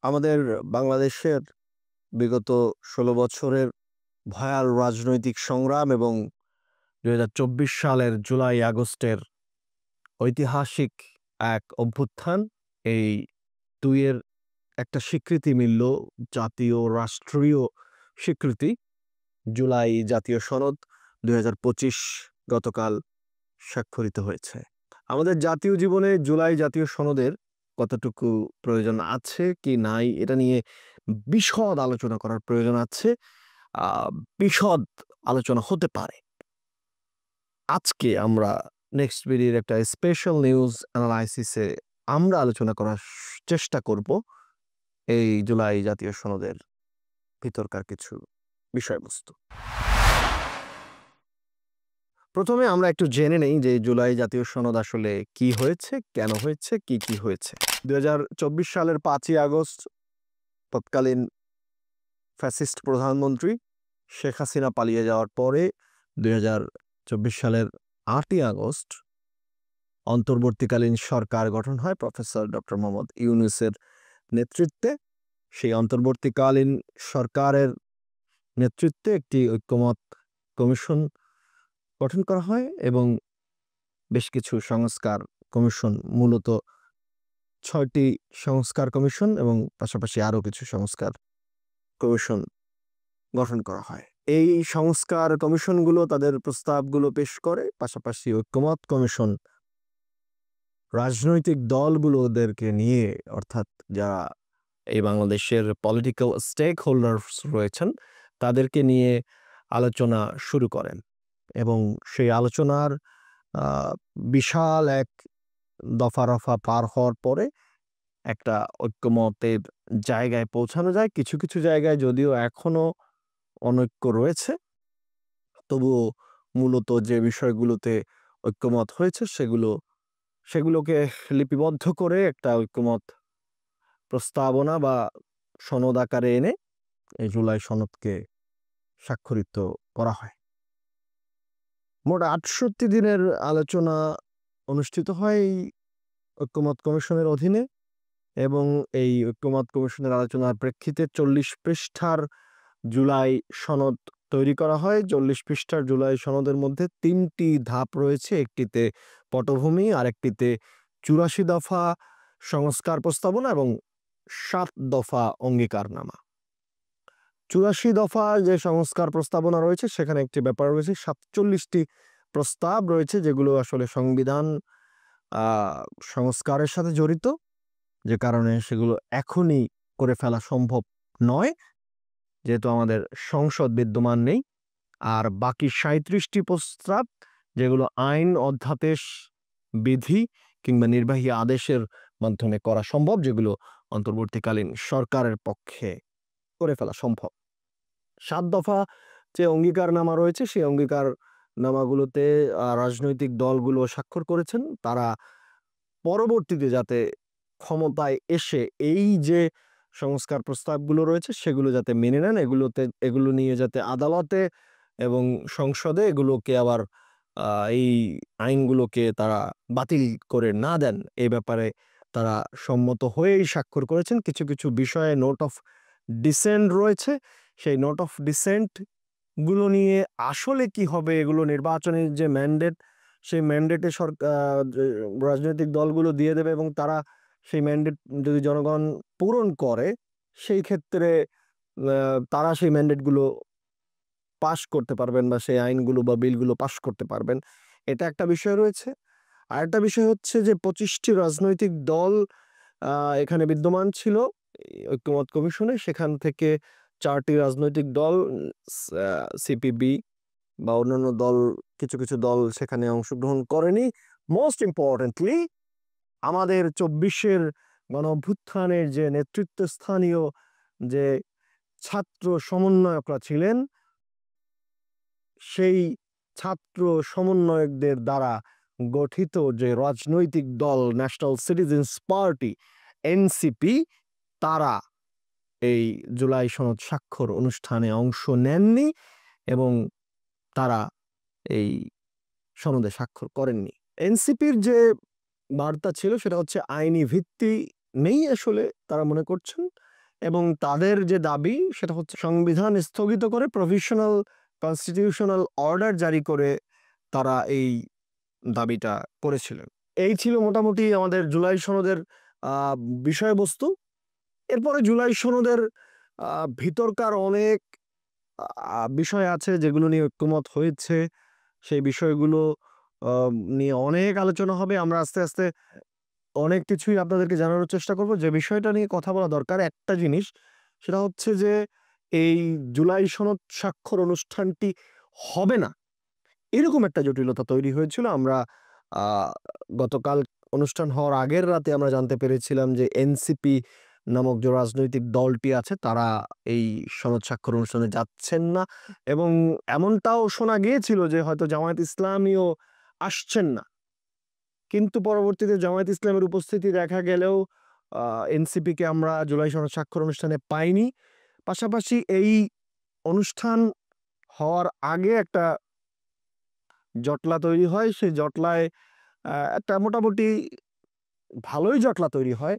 আমাদের বাংলাদেশের বিগত ১৬ বছরের ভয়াল রাজনৈতিক সংগ্রাম এবং ২০২৪ সালের জুলাই-আগস্টের ঐতিহাসিক এক অভ্যুত্থান, এই ২ এর একটা স্বীকৃতি মিলল, জাতীয় রাষ্ট্রীয় স্বীকৃতি। জুলাই জাতীয় সনদ ২০২৫ গতকাল স্বাক্ষরিত হয়েছে। আমাদের জাতীয় জীবনে জুলাই জাতীয় সনদের কতটুকু প্রয়োজন আছে কি নাই এটা নিয়ে বিশদ আলোচনা করার প্রয়োজন আছে। বিশদ আলোচনা হতে পারে। আজকে আমরা নেক্সট বিডির একটা স্পেশাল নিউজ অ্যানালাইসিসে আমরা আলোচনা করার চেষ্টা করব এই জুলাই জাতীয় সনদের ভিতরকার কিছু বিষয়বস্তু। প্রথমে আমরা একটু জেনে নেই যে জুলাই জাতীয় সনদ আসলে কি হয়েছে, কেন হয়েছে, কি হয়েছে। ২০২৪ সালের ৫ই আগস্ট তৎকালীন ফ্যাসিস্ট প্রধানমন্ত্রী শেখ হাসিনা পালিয়ে যাওয়ার পরে ২০২৪ সালের ৮ই আগস্ট অন্তর্বর্তীকালীন সরকার গঠন হয় প্রফেসর ডক্টর মোহাম্মদ ইউনূসের নেতৃত্বে। সেই অন্তর্বর্তীকালীন সরকারের নেতৃত্বে একটি ঐক্যমত কমিশন গঠন করা হয় এবং বেশ কিছু সংস্কার কমিশন, মূলত ৬টি সংস্কার কমিশন এবং পাশাপাশি আরও কিছু সংস্কার কমিশন গঠন করা হয়। এই সংস্কার কমিশনগুলো তাদের প্রস্তাবগুলো পেশ করে, পাশাপাশি ঐক্যমত কমিশন রাজনৈতিক দলগুলোদেরকে নিয়ে, অর্থাৎ যারা এই বাংলাদেশের পলিটিক্যাল স্টেক হোল্ডার্স রয়েছেন তাদেরকে নিয়ে আলোচনা শুরু করেন এবং সেই আলোচনার বিশাল এক দফা পার হওয়ার পরে একটা ঐক্যমতের জায়গায় পৌঁছানো যায়। কিছু কিছু জায়গায় যদিও এখনো অনৈক্য রয়েছে, তবুও মূলত যে বিষয়গুলোতে ঐক্যমত হয়েছে সেগুলোকে লিপিবদ্ধ করে একটা ঐক্যমত প্রস্তাবনা বা সনদ আকারে এনে এই জুলাই সনদকে স্বাক্ষরিত করা হয়। মোট ৬৮ দিনের আলোচনা অনুষ্ঠিত হয় এই ঐক্যমত কমিশনের অধীনে এবং এই ঐক্যমত কমিশনের আলোচনার প্রেক্ষিতে ৪০ পৃষ্ঠার জুলাই সনদ তৈরি করা হয়। ৪০ পৃষ্ঠার জুলাই সনদের মধ্যে ৩টি ধাপ রয়েছে। একটিতে পটভূমি, আরেকটিতে ৮৪ দফা সংস্কার প্রস্তাবনা এবং ৭ দফা অঙ্গীকারনামা। ৮৪ দফা যে সংস্কার প্রস্তাবনা রয়েছে সেখানে একটি ব্যাপার রয়েছে, ৪৭টি প্রস্তাব রয়েছে যেগুলো আসলে সংবিধান সংস্কারের সাথে জড়িত, যে কারণে সেগুলো এখনই করে ফেলা সম্ভব নয় যেহেতু আমাদের সংসদ বিদ্যমান নেই। আর বাকি ৩৭টি প্রস্তাব যেগুলো আইন, অধ্যাদেশ, বিধি কিংবা নির্বাহী আদেশের মাধ্যমে করা সম্ভব, যেগুলো অন্তর্বর্তীকালীন সরকারের পক্ষে করে ফেলা সম্ভব। ৭ দফা যে অঙ্গীকারনামা রয়েছে সেই অঙ্গীকারনামাগুলোতে রাজনৈতিক দলগুলো স্বাক্ষর করেছেন। তারা পরবর্তীতে যাতে ক্ষমতায় এসে এই যে সংস্কার প্রস্তাবগুলো রয়েছে সেগুলো যাতে মেনে নেন, এগুলো নিয়ে যাতে আদালতে এবং সংসদে এগুলোকে আবার এই আইনগুলোকে তারা বাতিল করে না দেন, এই ব্যাপারে তারা সম্মত হয়েই স্বাক্ষর করেছেন। কিছু কিছু বিষয়ে নোট অফ ডিসেন্ট রয়েছে। সেই নোট অফ ডিসেন্ট গুলো নিয়ে আসলে কি হবে, এগুলো নির্বাচনের যে ম্যান্ডেট, সেই ম্যান্ডেটে রাজনৈতিক দলগুলো দিয়ে দেবে এবং তারা সেই ম্যান্ডেট যদি জনগণ পূরণ করে সেই ক্ষেত্রে তারা সেই ম্যান্ডেটগুলো পাশ করতে পারবেন বা সেই আইনগুলো বা বিলগুলো পাশ করতে পারবেন। এটা একটা বিষয় রয়েছে। আরেকটা বিষয় হচ্ছে যে ২৫টি রাজনৈতিক দল এখানে বিদ্যমান ছিল ঐক্যমত কমিশনে। সেখান থেকে ৪টি রাজনৈতিক দল, সিপিবি বা অন্যান্য দল, কিছু কিছু দল সেখানে অংশগ্রহণ করেনি। মোস্ট ইম্পর্টেন্টলি আমাদের ২৪-এর গণঅভ্যুত্থানের যে নেতৃত্বস্থানীয় যে ছাত্র সমন্বয়করা ছিলেন, সেই ছাত্র সমন্বয়কদের দ্বারা গঠিত যে রাজনৈতিক দল ন্যাশনাল সিটিজেন্স পার্টি এনসিপি, তারা এই জুলাই সনদ স্বাক্ষর অনুষ্ঠানে অংশ নেননি এবং তারা এই সনদে স্বাক্ষর করেননি। এনসিপির যে বার্তা ছিল সেটা হচ্ছে আইনি ভিত্তি নেই আসলে তারা মনে করছেন, এবং তাদের যে দাবি সেটা হচ্ছে সংবিধান স্থগিত করে প্রভিশনাল কনস্টিটিউশনাল অর্ডার জারি করে তারা এই দাবিটা করেছিলেন। এই ছিল মোটামুটি আমাদের জুলাই সনদের বিষয়বস্তু। এরপরে জুলাই সনদের ভিতরকার অনেক বিষয় আছে যেগুলো নিয়ে ঐক্যমত হয়েছে। সেই বিষয়গুলো নিয়ে অনেক আলোচনা হবে। আমরা আস্তে আস্তে অনেক কিছুই আপনাদেরকে জানানোর চেষ্টা করব। যে বিষয়টা নিয়ে কথা বলা দরকার একটা জিনিস, সেটা হচ্ছে যে এই জুলাই সনদ স্বাক্ষর অনুষ্ঠানটি হবে না, এরকম একটা জটিলতা তৈরি হয়েছিল। আমরা গতকাল অনুষ্ঠান হওয়ার আগের রাতে আমরা জানতে পেরেছিলাম যে এনসিপি নামক যে রাজনৈতিক দলটি আছে তারা এই সনদ স্বাক্ষর অনুষ্ঠানে যাচ্ছেন না, এবং এমনটাও শোনা গিয়েছিল যে হয়তো জামায়াত ইসলামীও আসছেন না। কিন্তু পরবর্তীতে জামায়াত ইসলামের উপস্থিতি দেখা গেলেও এনসিপিকে আমরা জুলাই সনদ স্বাক্ষর অনুষ্ঠানে পাইনি। পাশাপাশি এই অনুষ্ঠান হওয়ার আগে একটা জটলা তৈরি হয়। সেই জটলায় একটা মোটামুটি ভালোই জটলা তৈরি হয়।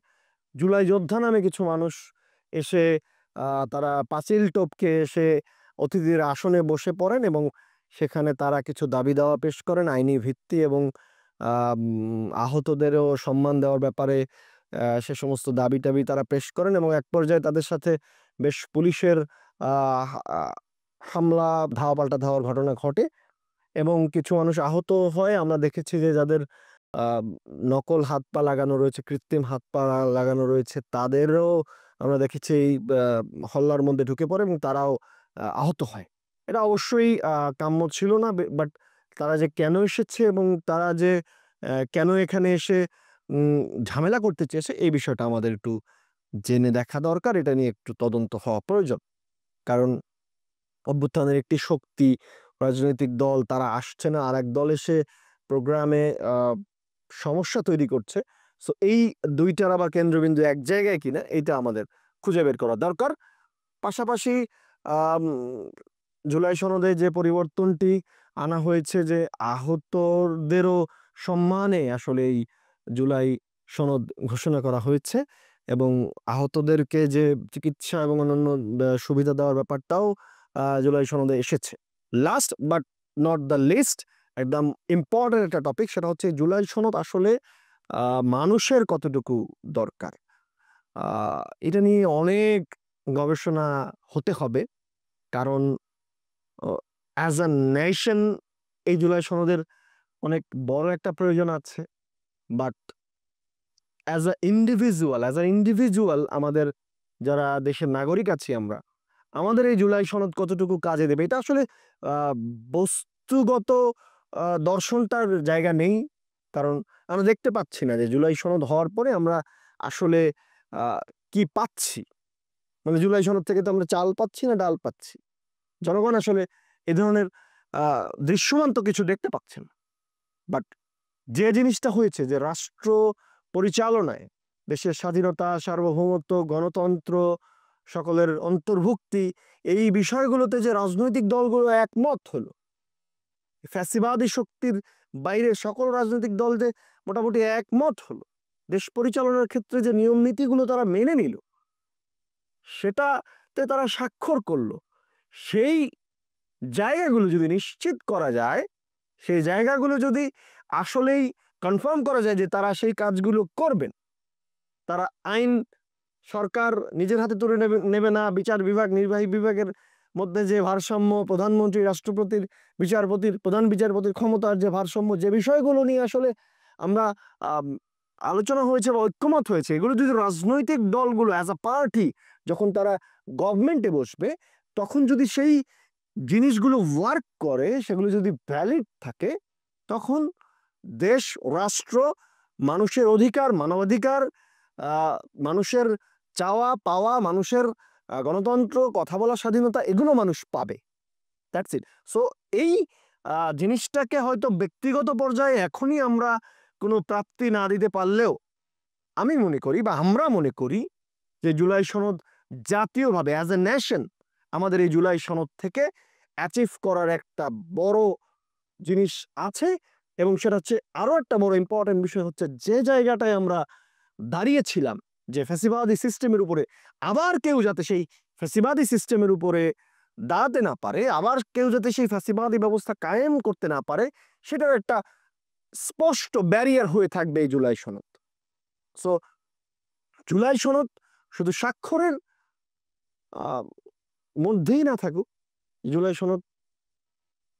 জুলাই যোদ্ধা নামে কিছু মানুষ এসে তারা পাঁচিল টপকে এসে অতিথির আসনে বসে পড়েন এবং সেখানে তারা কিছু দাবি দাওয়া পেশ করেন আইনি ভিত্তি এবং আহতদেরও সম্মান দেওয়ার ব্যাপারে সে সমস্ত দাবি টাবি তারা পেশ করেন, এবং এক পর্যায়ে তাদের সাথে বেশ পুলিশের হামলা ধাওয়া পাল্টা ধাওয়ার ঘটনা ঘটে এবং কিছু মানুষ আহত হয়। আমরা দেখেছি যে যাদের নকল হাত পা লাগানো রয়েছে, কৃত্রিম হাত পা লাগানো রয়েছে, তাদেরও আমরা দেখেছি এই হল্লার মধ্যে ঢুকে পড়ে এবং তারাও আহত হয়। এটা অবশ্যই কাম্য ছিল না, বাট তারা যে কেন এসেছে এবং তারা যে কেন এখানে এসে ঝামেলা করতে চেয়েছে এই বিষয়টা আমাদের একটু জেনে দেখা দরকার। এটা নিয়ে একটু তদন্ত হওয়া প্রয়োজন, কারণ অভ্যুত্থানের একটি শক্তি রাজনৈতিক দল তারা আসছে না, আর এক দল এসে প্রোগ্রামে সমস্যা তৈরি করছে। সো এই দুইটার আবার কেন্দ্রবিন্দু এক জায়গায় কিনা এটা আমাদের খুঁজে বের করা দরকার। পাশাপাশি জুলাই সনদে যে পরিবর্তনটি আনা হয়েছে যে আহতদেরও সম্মানে আসলে এই জুলাই সনদ ঘোষণা করা হয়েছে, এবং আহতদেরকে যে চিকিৎসা এবং অন্যান্য সুবিধা দেওয়ার ব্যাপারটাও জুলাই সনদে এসেছে। Last but not the least, একদম ইম্পর্টেন্ট একটা টপিক, সেটা হচ্ছে জুলাই সনদ আসলে মানুষের কতটুকু দরকার। এটা নিয়ে অনেক গবেষণা হতে হবে, কারণ অ্যাজ আ নেশন এই জুলাই সনদের অনেক বড় একটা প্রয়োজন আছে, বাট অ্যাজ আ ইন্ডিভিজুয়াল আমাদের যারা দেশের নাগরিক আছি আমরা, আমাদের এই জুলাই সনদ কতটুকু কাজে দেবে এটা আসলে বস্তুগত দর্শনটার জায়গা নেই। কারণ আমরা দেখতে পাচ্ছি না যে জুলাই সনদ হওয়ার পরে আমরা আসলে কি পাচ্ছি। মানে জুলাই সনদ থেকে তো আমরা চাল পাচ্ছি না ডাল পাচ্ছি। জনগণ আসলে এ ধরনের দৃশ্যমান তো কিছু দেখতে পাচ্ছেন। বাট যে জিনিসটা হয়েছে যে রাষ্ট্র পরিচালনায় দেশের স্বাধীনতা, সার্বভৌমত্ব, গণতন্ত্র, সকলের অন্তর্ভুক্তি, এই বিষয়গুলোতে যে রাজনৈতিক দলগুলো একমত হলো, ফ্যাসিবাদী শক্তির বাইরে সকল রাজনৈতিক দল যে মোটামুটি একমত হলো, দেশ পরিচালনার ক্ষেত্রে যে নিয়ম নীতিগুলো তারা মেনে নিল, সেটাতে তারা স্বাক্ষর করলো, সেই জায়গাগুলো যদি নিশ্চিত করা যায়, সেই জায়গাগুলো যদি আসলেই কনফার্ম করা যায় যে তারা সেই কাজগুলো করবেন, তারা আইন সরকার নিজের হাতে তুলে নেবে না, বিচার বিভাগ নির্বাহী বিভাগের মধ্যে যে ভারসাম্য, প্রধানমন্ত্রী রাষ্ট্রপতির বিচারপতির প্রধান বিচারপতির ক্ষমতার যে ভারসাম্য, যে বিষয়গুলো নিয়ে আসলে আমরা আলোচনা হয়েছে বা ঐক্যমত হয়েছে, এগুলো যদি রাজনৈতিক দলগুলো অ্যাজ আ পার্টি যখন তারা গভর্নমেন্টে বসবে, তখন যদি সেই জিনিসগুলো ওয়ার্ক করে, সেগুলো যদি ভ্যালিড থাকে, তখন দেশ, রাষ্ট্র, মানুষের অধিকার, মানবাধিকার, মানুষের চাওয়া পাওয়া, মানুষের গণতন্ত্র, কথা বলার স্বাধীনতা, এগুলো মানুষ পাবে। That's it. সো এই জিনিসটাকে হয়তো ব্যক্তিগত পর্যায়ে এখনই আমরা কোনো প্রাপ্তি না দিতে পারলেও আমি মনে করি বা আমরা মনে করি যে জুলাই সনদ জাতীয়ভাবে অ্যাজ এ নেশন আমাদের এই জুলাই সনদ থেকে অ্যাচিভ করার একটা বড় জিনিস আছে, এবং সেটা হচ্ছে আরো একটা বড় ইম্পর্টেন্ট বিষয় হচ্ছে যে জায়গাটায় আমরা দাঁড়িয়েছিলাম যে ফ্যাসিবাদী সিস্টেমের উপরে আবার কেউ যাতে সেই ফ্যাসিবাদী সিস্টেমের উপরে দাঁড়াতে না পারে, আবার কেউ যাতে সেই ফ্যাসিবাদী ব্যবস্থা কায়েম করতে না পারে, সেটার একটা স্পষ্ট ব্যারিয়ার হয়ে থাকবে এই জুলাই সনদ। সো জুলাই সনদ শুধু স্বাক্ষরের মধ্যেই না থাকুক, জুলাই সনদ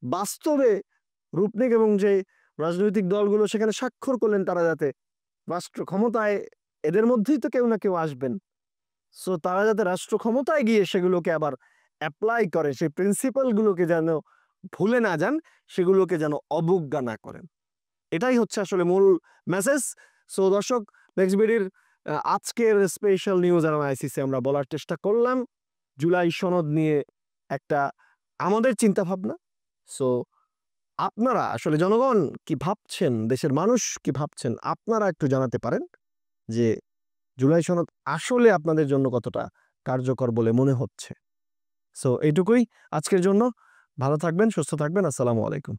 বাস্তবে রূপ নিক এবং যে রাজনৈতিক দলগুলো সেখানে স্বাক্ষর করলেন তারা যাতে রাষ্ট্র ক্ষমতায়, এদের মধ্যেই তো কেউ না কেউ আসবেন, সো তারা যাতে রাষ্ট্র ক্ষমতায় গিয়ে সেগুলোকে আবার অ্যাপ্লাই করে, সেই প্রিন্সিপাল গুলোকে যেন ভুলে না যান, সেগুলোকে যেন অবজ্ঞা না করেন, এটাই হচ্ছে আসলে মূল মেসেজ। সো দর্শক, নেক্সট ভিডিওর আজকের স্পেশাল নিউজ অ্যানালাইসিসে আমরা বলার চেষ্টা করলাম জুলাই সনদ নিয়ে একটা আমাদের চিন্তা ভাবনা। সো আপনারা আসলে জনগণ কি ভাবছেন, দেশের মানুষ কি ভাবছেন, আপনারা একটু জানাতে পারেন যে জুলাই সনদ আসলে আপনাদের জন্য কতটা কার্যকর বলে মনে হচ্ছে। সো এইটুকুই আজকের জন্য। ভালো থাকবেন, সুস্থ থাকবেন। আসসালামু আলাইকুম।